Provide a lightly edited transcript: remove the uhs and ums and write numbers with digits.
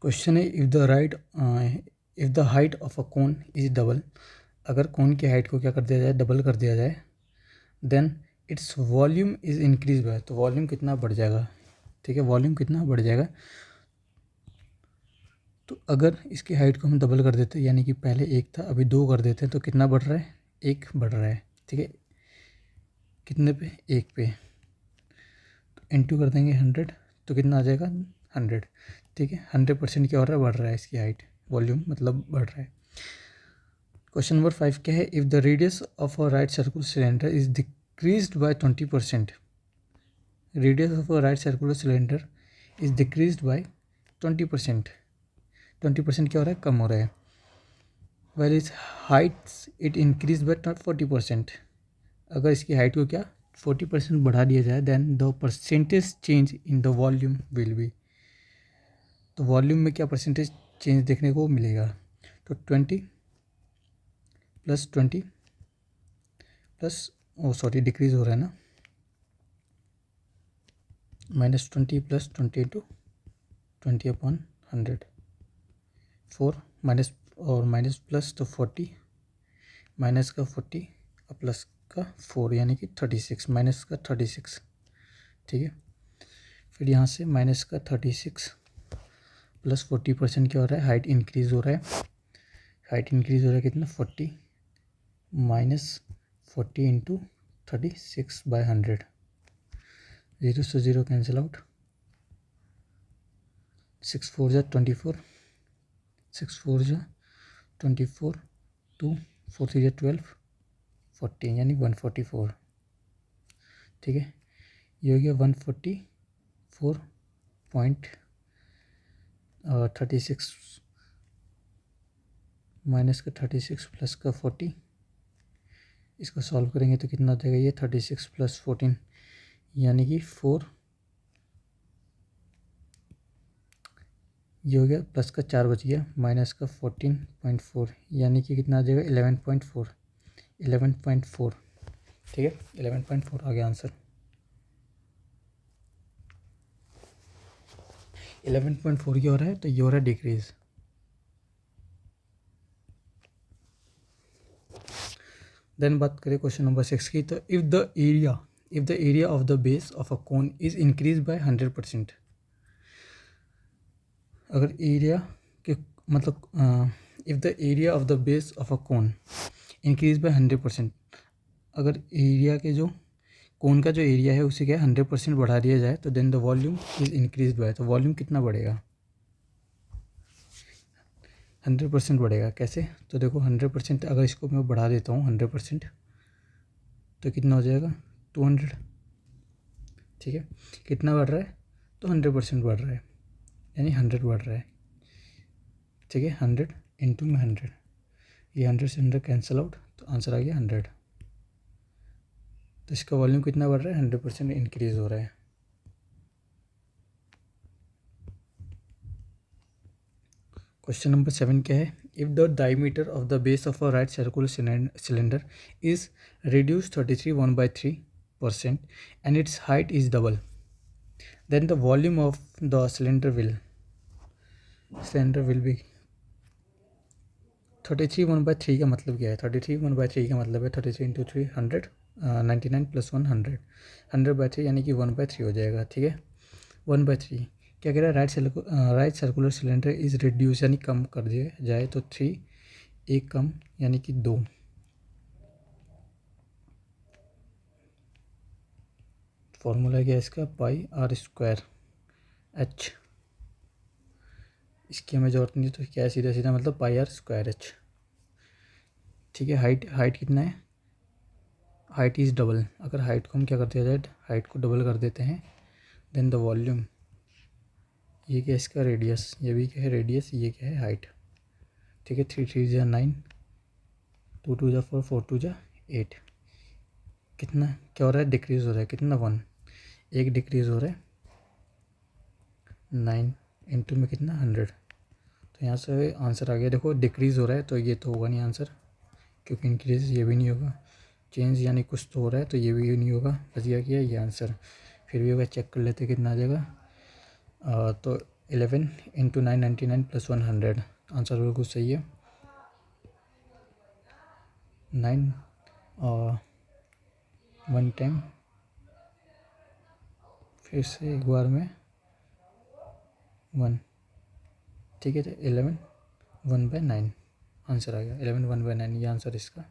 Question है if the height of a cone is double, अगर कोन की हाइट को क्या कर दिया जाए, डबल कर दिया जाए, then its volume is increase by, तो वॉल्यूम कितना बढ़ जाएगा। ठीक है, वॉल्यूम कितना बढ़ जाएगा। तो अगर इसकी हाइट को हम डबल कर देते हैं, यानी कि पहले 1 था अभी 2 कर देते हैं, तो कितना बढ़ रहा है, 1 बढ़ रहा है। ठीक है, कितने पे, 1 पे, तो इंटू कर देंगे 100, तो कितना आ जाएगा 100। ठीक है, 100% क्या हो रहा है, बढ़ रहा है इसकी हाइट, वॉल्यूम मतलब बढ़ रहा है। क्वेश्चन नंबर 5 क्या है, if the radius of a right circular cylinder is decreased bye 20%, radius of a right circular cylinder is decreased bye 20%, 20% क्या हो रहा है, कम हो रहा है। Well is Heights it increase by 40%, अगर इसकी हाइट को क्या 40% बढ़ा दिया जाए, then the percentage change in the volume will be, तो वॉल्यूम में क्या परसेंटेज चेंज देखने को मिलेगा। तो 20 प्लस 20 प्लस डिक्रीज हो रहा है ना, -20 प्लस 20 इंटू 20/100, 4 माइनस और माइनस प्लस तो 40, माइनस का 40 और प्लस का 4 यानी कि 36, माइनस का 36। ठीक है, फिर यहाँ से माइनस का 36 प्लस 40% क्या हो रहा है, हाइट इंक्रीज हो रहा है। हाइट इंक्रीज हो रहा है कितना, 40 माइनस 40 इंटू 36/100, 0 से 0 कैंसिल आउट, 6 4 जा 24, 6 4 जा 24, 2 4 3 जा 12, 40 यानी 144। ठीक है, ये हो गया 144.36 माइनस का 36 प्लस का 40, इसको सॉल्व करेंगे तो कितना आ जाएगा, ये 36 प्लस 14 यानी कि 4, ये हो गया, प्लस का 4 बच गया, माइनस का 14.4 यानी कि कितना आ जाएगा 11.4, 11.4। ठीक है, 11.4 आ गया आंसर। 11.4 क्या हो रहा है, तो ये हो रहा है डिक्रीज। देन बात करें क्वेश्चन नंबर 6 की, तो if the area of the base of a cone is increase bye 100%, अगर एरिया के मतलब if the area of the base of a cone increase by 100%, अगर एरिया के जो कोन का जो एरिया है उसे क्या 100% बढ़ा दिया जाए, तो then the volume is increase by, तो वॉल्यूम कितना बढ़ेगा, 100% बढ़ेगा। कैसे, तो देखो 100% अगर इसको मैं बढ़ा देता हूँ 100%, तो कितना हो जाएगा 200। ठीक है, कितना बढ़ रहा है, तो 100% बढ़ रहा है, यानी 100 बढ़ रहा है। ठीक है, 100 इंटू में 100, ये 100 से 100 कैंसिल आउट, तो आंसर आ गया 100। तो इसका वॉल्यूम कितना बढ़ रहा है, 100% इंक्रीज हो रहा है। क्वेश्चन नंबर 7 क्या है, if the diameter of the base of a right circular cylinder is reduce 33 1/3% and its height is double, then the volume of the cylinder will be 33 1/3 का मतलब क्या है, 33 1/3 का मतलब है 33 इंटू 3 100, 99 प्लस 1 100, 100/3 यानी कि 1/3 हो जाएगा। ठीक है, 1/3 क्या कह रहा है, right circular cylinder is reduce यानी कम कर दिया जाए, तो 3 एक कम यानी कि 2, फॉर्मूला क्या है इसका, πr², h, इसकी हमें ज़रूरत नहीं, तो क्या है, सीधा सीधा मतलब πr²h। ठीक है, हाइट कितना है, हाइट इज़ डबल, अगर हाइट को हम क्या कर दिया जाए, हाइट को डबल कर देते हैं, देन द वॉल्यूम, ये क्या है इसका रेडियस, ये भी क्या है रेडियस, ये क्या है हाइट। ठीक है, 3 3 जा 9, 2 2 जा 4 4 2 जा 8, कितना क्या हो रहा है, डिक्रीज़ हो रहा है, कितना 1, एक डिक्रीज़ हो रहा है, 9 इंटू में कितना 100, तो यहाँ से आंसर आ गया। देखो डिक्रीज़ हो रहा है तो ये तो होगा नहीं आंसर, क्योंकि इंक्रीज़ ये भी नहीं होगा, चेंज यानी कुछ तो हो रहा है तो ये भी नहीं होगा, बच गया क्या ये आंसर। फिर भी अगर चेक कर लेते कितना आ जाएगा, तो 11 इंटू 999 प्लस 100, आंसर बिल्कुल सही है। 9 और 1 टाइम, फिर से एक बार में 1, ठीक है। तो 11 1/9 आंसर आ गया। 11 1/9 ये आंसर इसका